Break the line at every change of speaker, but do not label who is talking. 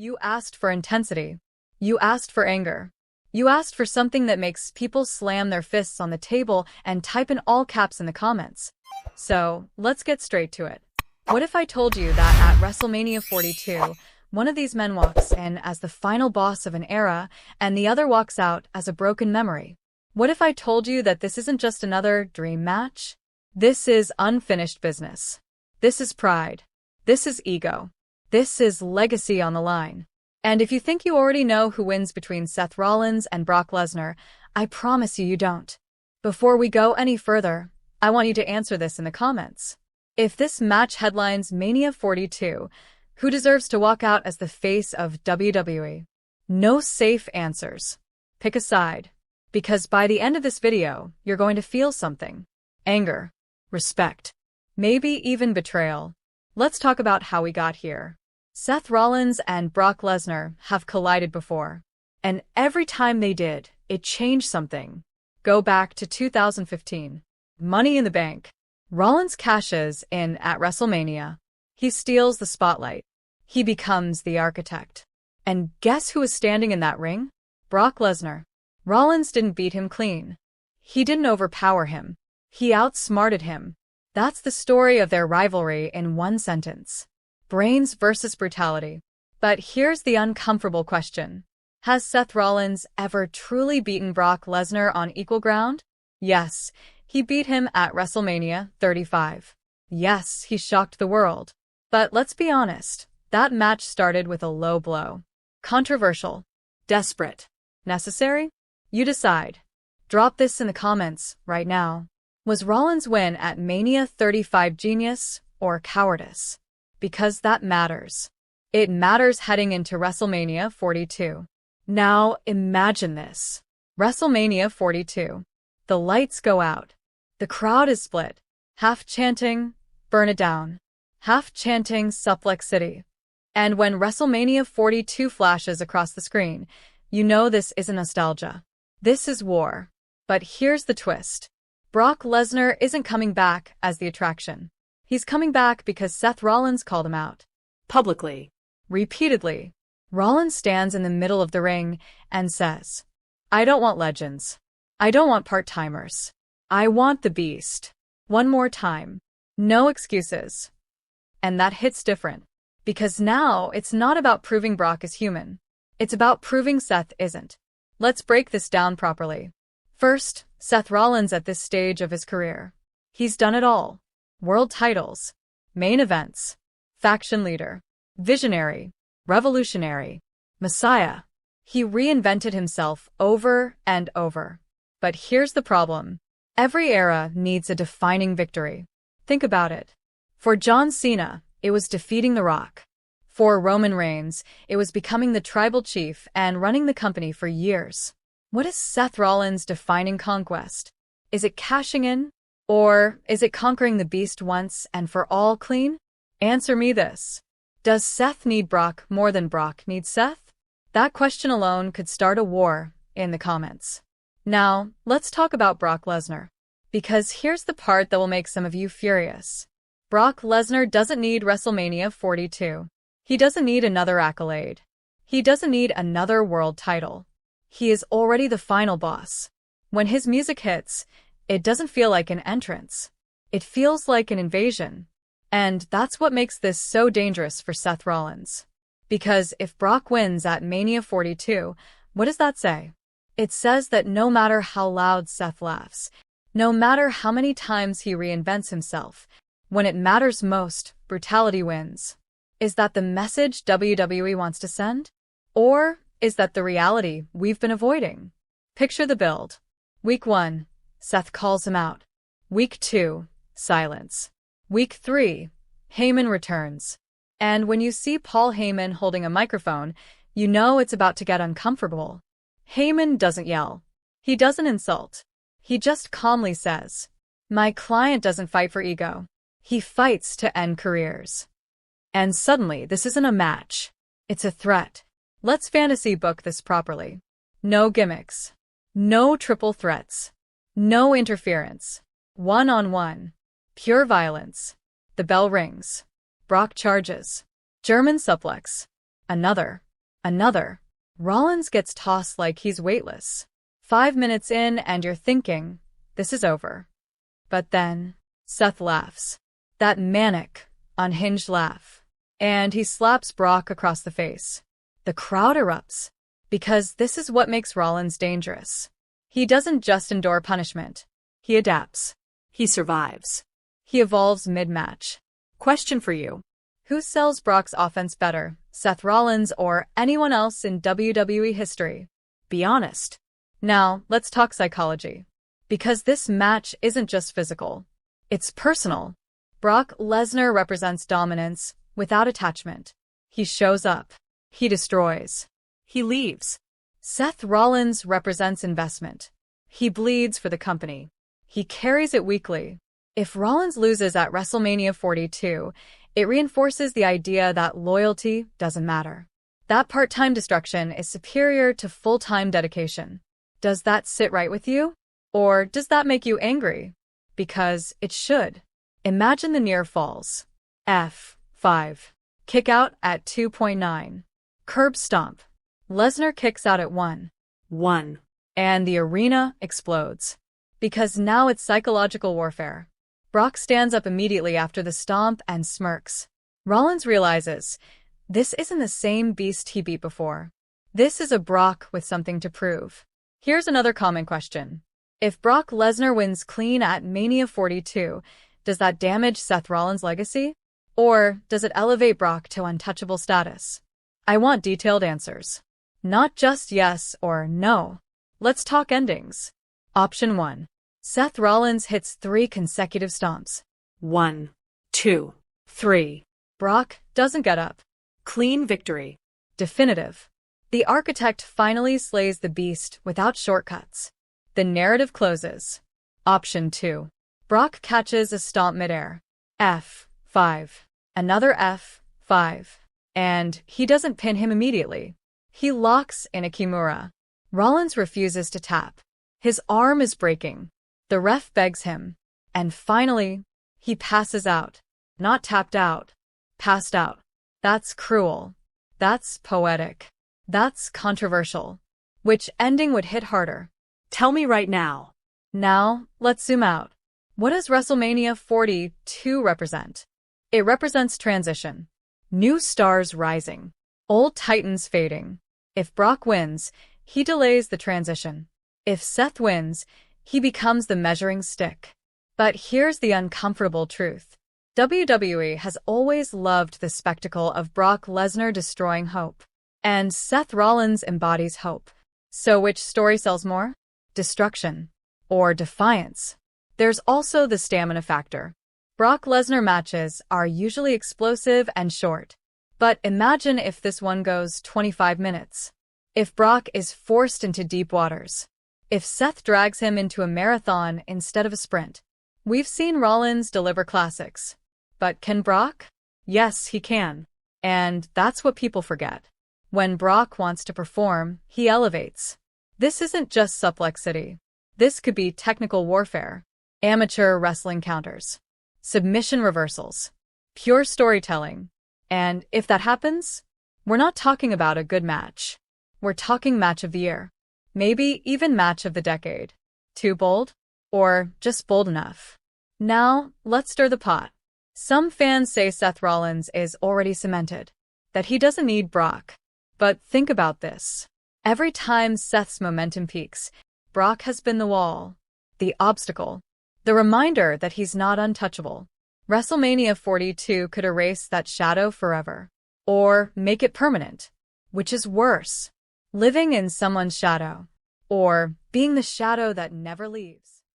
You asked for intensity. You asked for anger. You asked for something that makes people slam their fists on the table and type in all caps in the comments. So, let's get straight to it. What if I told you that at WrestleMania 42, one of these men walks in as the final boss of an era, and the other walks out as a broken memory? What if I told you that this isn't just another dream match? This is unfinished business. This is pride. This is ego. This is legacy on the line. And if you think you already know who wins between Seth Rollins and Brock Lesnar, I promise you don't. Before we go any further, I want you to answer this in the comments. If this match headlines Mania 42, who deserves to walk out as the face of WWE? No safe answers. Pick a side. Because by the end of this video, you're going to feel something. Anger. Respect. Maybe even betrayal. Let's talk about how we got here. Seth Rollins and Brock Lesnar have collided before. And every time they did, it changed something. Go back to 2015. Money in the Bank. Rollins cashes in at WrestleMania. He steals the spotlight. He becomes the architect. And guess who is standing in that ring? Brock Lesnar. Rollins didn't beat him clean. He didn't overpower him. He outsmarted him. That's the story of their rivalry in one sentence. Brains versus brutality. But here's the uncomfortable question. Has Seth Rollins ever truly beaten Brock Lesnar on equal ground? Yes, he beat him at WrestleMania 35. Yes, he shocked the world. But let's be honest, that match started with a low blow. Controversial. Desperate. Necessary? You decide. Drop this in the comments right now. Was Rollins' win at Mania 35 genius or cowardice? Because that matters. It matters heading into WrestleMania 42. Now, imagine this. WrestleMania 42. The lights go out. The crowd is split. Half chanting, burn it down. Half chanting, Suplex City. And when WrestleMania 42 flashes across the screen, you know this isn't nostalgia. This is war. But here's the twist. Brock Lesnar isn't coming back as the attraction. He's coming back because Seth Rollins called him out. Publicly. Repeatedly. Rollins stands in the middle of the ring and says, I don't want legends. I don't want part-timers. I want the beast. One more time. No excuses. And that hits different. Because now it's not about proving Brock is human. It's about proving Seth isn't. Let's break this down properly. First, Seth Rollins at this stage of his career. He's done it all. World titles, main events, faction leader, visionary, revolutionary, messiah. He reinvented himself over and over. But here's the problem. Every era needs a defining victory. Think about it. For John Cena, it was defeating The Rock. For Roman Reigns, it was becoming the tribal chief and running the company for years. What is Seth Rollins' defining conquest? Is it cashing in? Or is it conquering the beast once and for all clean? Answer me this. Does Seth need Brock more than Brock needs Seth? That question alone could start a war in the comments. Now, let's talk about Brock Lesnar. Because here's the part that will make some of you furious. Brock Lesnar doesn't need WrestleMania 42. He doesn't need another accolade. He doesn't need another world title. He is already the final boss. When his music hits, it doesn't feel like an entrance. It feels like an invasion. And that's what makes this so dangerous for Seth Rollins. Because if Brock wins at Mania 42, what does that say? It says that no matter how loud Seth laughs, no matter how many times he reinvents himself, when it matters most, brutality wins. Is that the message WWE wants to send? Or is that the reality we've been avoiding? Picture the build. Week 1. Seth calls him out. Week 2, silence. Week 3, Heyman returns. And when you see Paul Heyman holding a microphone, you know it's about to get uncomfortable. Heyman doesn't yell. He doesn't insult. He just calmly says, My client doesn't fight for ego. He fights to end careers. And suddenly, this isn't a match. It's a threat. Let's fantasy book this properly. No gimmicks. No triple threats. No interference. One-on-one. Pure violence. The bell rings. Brock charges. German suplex. Another. Another. Rollins gets tossed like he's weightless. 5 minutes in and you're thinking, this is over. But then, Seth laughs. That manic, unhinged laugh. And he slaps Brock across the face. The crowd erupts. Because this is what makes Rollins dangerous. He doesn't just endure punishment. He adapts.
He survives.
He evolves mid-match.
Question for you.
Who sells Brock's offense better, Seth Rollins or anyone else in WWE history?
Be honest.
Now, let's talk psychology. Because this match isn't just physical. It's personal. Brock Lesnar represents dominance without attachment. He shows up. He destroys.
He leaves.
Seth Rollins represents investment. He bleeds for the company. He carries it weekly. If Rollins loses at WrestleMania 42, it reinforces the idea that loyalty doesn't matter. That part-time destruction is superior to full-time dedication. Does that sit right with you? Or does that make you angry? Because it should. Imagine the near falls. F5. Kick out at 2.9. Curb stomp. Lesnar kicks out at 1.
1.
And the arena explodes. Because now it's psychological warfare. Brock stands up immediately after the stomp and smirks. Rollins realizes, this isn't the same beast he beat before. This is a Brock with something to prove. Here's another common question. If Brock Lesnar wins clean at Mania 42, does that damage Seth Rollins' legacy? Or does it elevate Brock to untouchable status? I want detailed answers. Not just yes or no. Let's talk endings. Option 1. Seth Rollins hits 3 consecutive stomps.
1, 2, 3.
Brock doesn't get up.
Clean victory.
Definitive. The architect finally slays the beast without shortcuts. The narrative closes. Option 2. Brock catches a stomp midair. F5. Another F5. And he doesn't pin him immediately. He locks in a Kimura. Rollins refuses to tap. His arm is breaking. The ref begs him. And finally, he passes out. Not tapped out. Passed out. That's cruel. That's poetic. That's controversial. Which ending would hit harder?
Tell me right now.
Now, let's zoom out. What does WrestleMania 42 represent? It represents transition. New stars rising. Old titans fading. If Brock wins, he delays the transition. If Seth wins, he becomes the measuring stick. But here's the uncomfortable truth. WWE has always loved the spectacle of Brock Lesnar destroying hope. And Seth Rollins embodies hope. So which story sells more? Destruction or defiance? There's also the stamina factor. Brock Lesnar matches are usually explosive and short. But imagine if this one goes 25 minutes. If Brock is forced into deep waters. If Seth drags him into a marathon instead of a sprint. We've seen Rollins deliver classics. But can Brock? Yes, he can. And that's what people forget. When Brock wants to perform, he elevates. This isn't just suplexity. This could be technical warfare, amateur wrestling counters, submission reversals, pure storytelling. And if that happens, we're not talking about a good match. We're talking match of the year. Maybe even match of the decade. Too bold? Or just bold enough? Now, let's stir the pot. Some fans say Seth Rollins is already cemented, that he doesn't need Brock. But think about this. Every time Seth's momentum peaks, Brock has been the wall, the obstacle, the reminder that he's not untouchable. WrestleMania 42 could erase that shadow forever, or make it permanent. Which is worse? Living in someone's shadow, or being the shadow that never leaves?